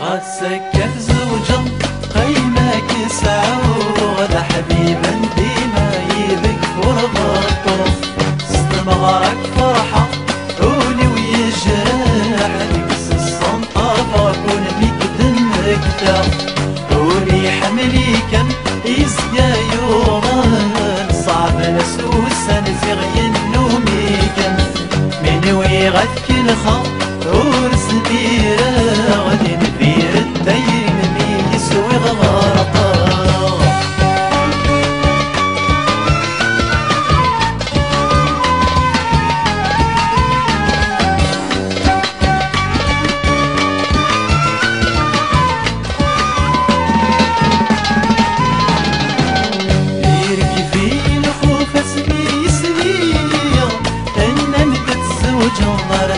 غسك زوجا قيمك سعو غدا حبيبا ديما يذكر بالطرف استمغرك فرحة قولي ويجرح نكس الصنطافة كون ميكدن كتاب قولي حملي كم يسقى يومان صعب نسوسا نزغي النومي كم من ويغثك الخط ورس ديرا غدي نبير الدير نمي يسوي غغرطا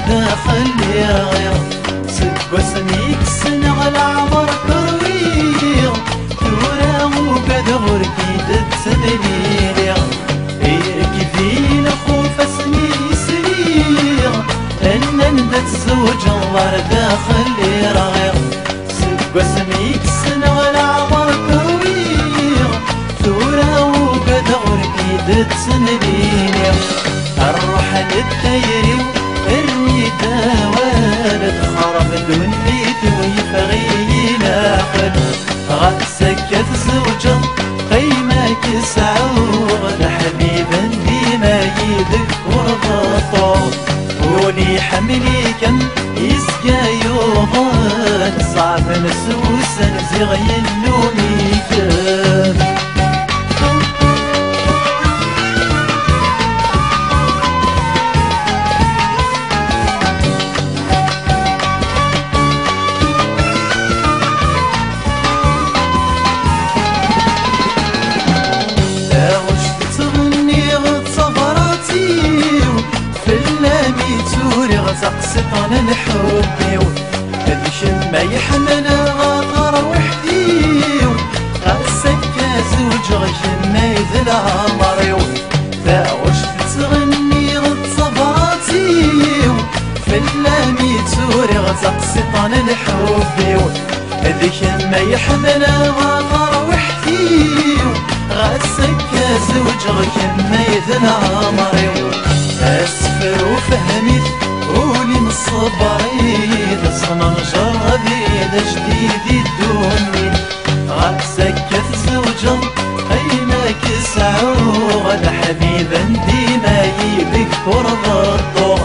داخل يا وسميك سنة على عمر كروية ثورة وبدور كيد تسدليليا إيرك فينا خوف اسمي سرية أن ندت زوج الله داخل يا وسميك سنة على عمر كروية ثورة وبدور كيد تسدليليا الروح للتيري الردى والد خرب دونيت ويفغينا قد غسك زوجا قيمك سعوغ حبيبا ديما يذكر بالطول ولي حملي كم يسقى يوغان صعب نسوسا زغي النومي كم سقسطن الحب هذيك ما يحمل غاطر وحدي غسك زوج غشنا يذل عمري فاوش تغني غد صباتي في اللامي توري غسقسطن الحب هذيك ما يحمل غاطر وحدي غسك زوج غشنا يذل عمري اسفر وفهمي قولي من الصبريد صنع جربيد جديد الدوني غسك زوجا عينك سعو غدا حبيبا ديما يذكر بالطول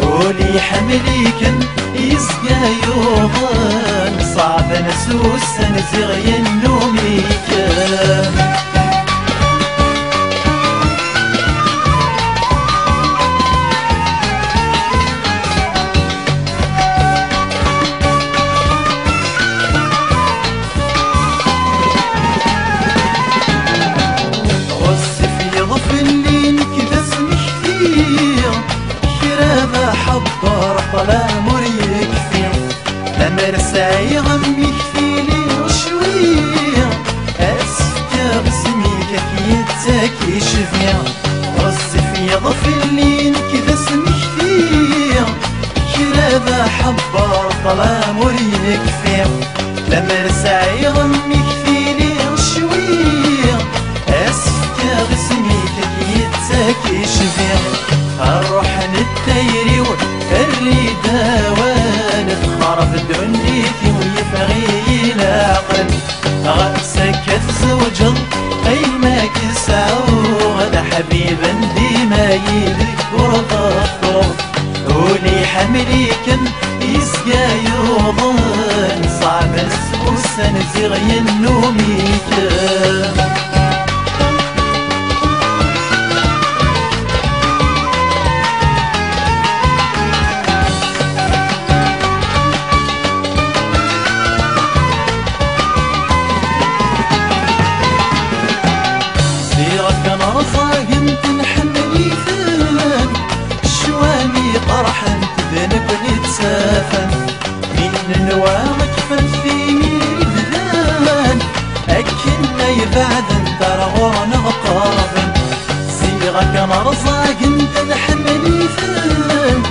قولي حملي كم يسقى يوغان صعب نسوسا نزغي النومي كم حضر طلا مريك فيه لمرسى يغمي كفيلي وشوية أسكى بسميك كيتاكي شفيا وصف يضفلين كذا سميك فيه كرابة حضر طلا مريك فيه لمرسى يغمي كفيلي وشوية أسكى بسميك كيتاكي شفيا الروح للتيري والردى والد خرب دنيتي ويفغينا قلب غسك زوجا قيمك سعو غدا حبيبا ديما يذكر بالطول ولي حملي كم يسقى يوضان صعب السوسا نزغي النومي كم فرحا تذنب نتسافن من نواغك فنفيني البلان أكنا يبعدن ترغون غطافن صيغك مرزاق انت الحملي فان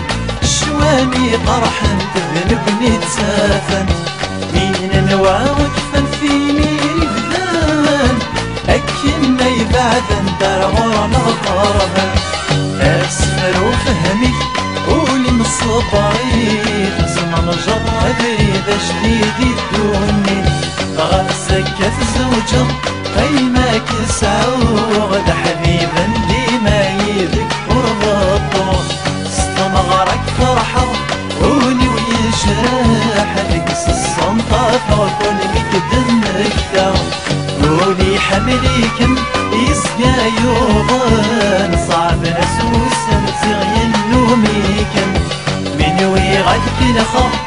شواني فرحا تذنب نتسافن صبري تسمع الجر أدري ذا شديد الدوني غرسك الزوجة قيمك سعود حبيبا ديما يذكر الطور استمغرك فرحة عوني ويشرح لك الصنطة وكل مكدم كتا قولي حمليكم يسقى يوضان صعب نسوس نسغي النوميكم من ويغد كنخا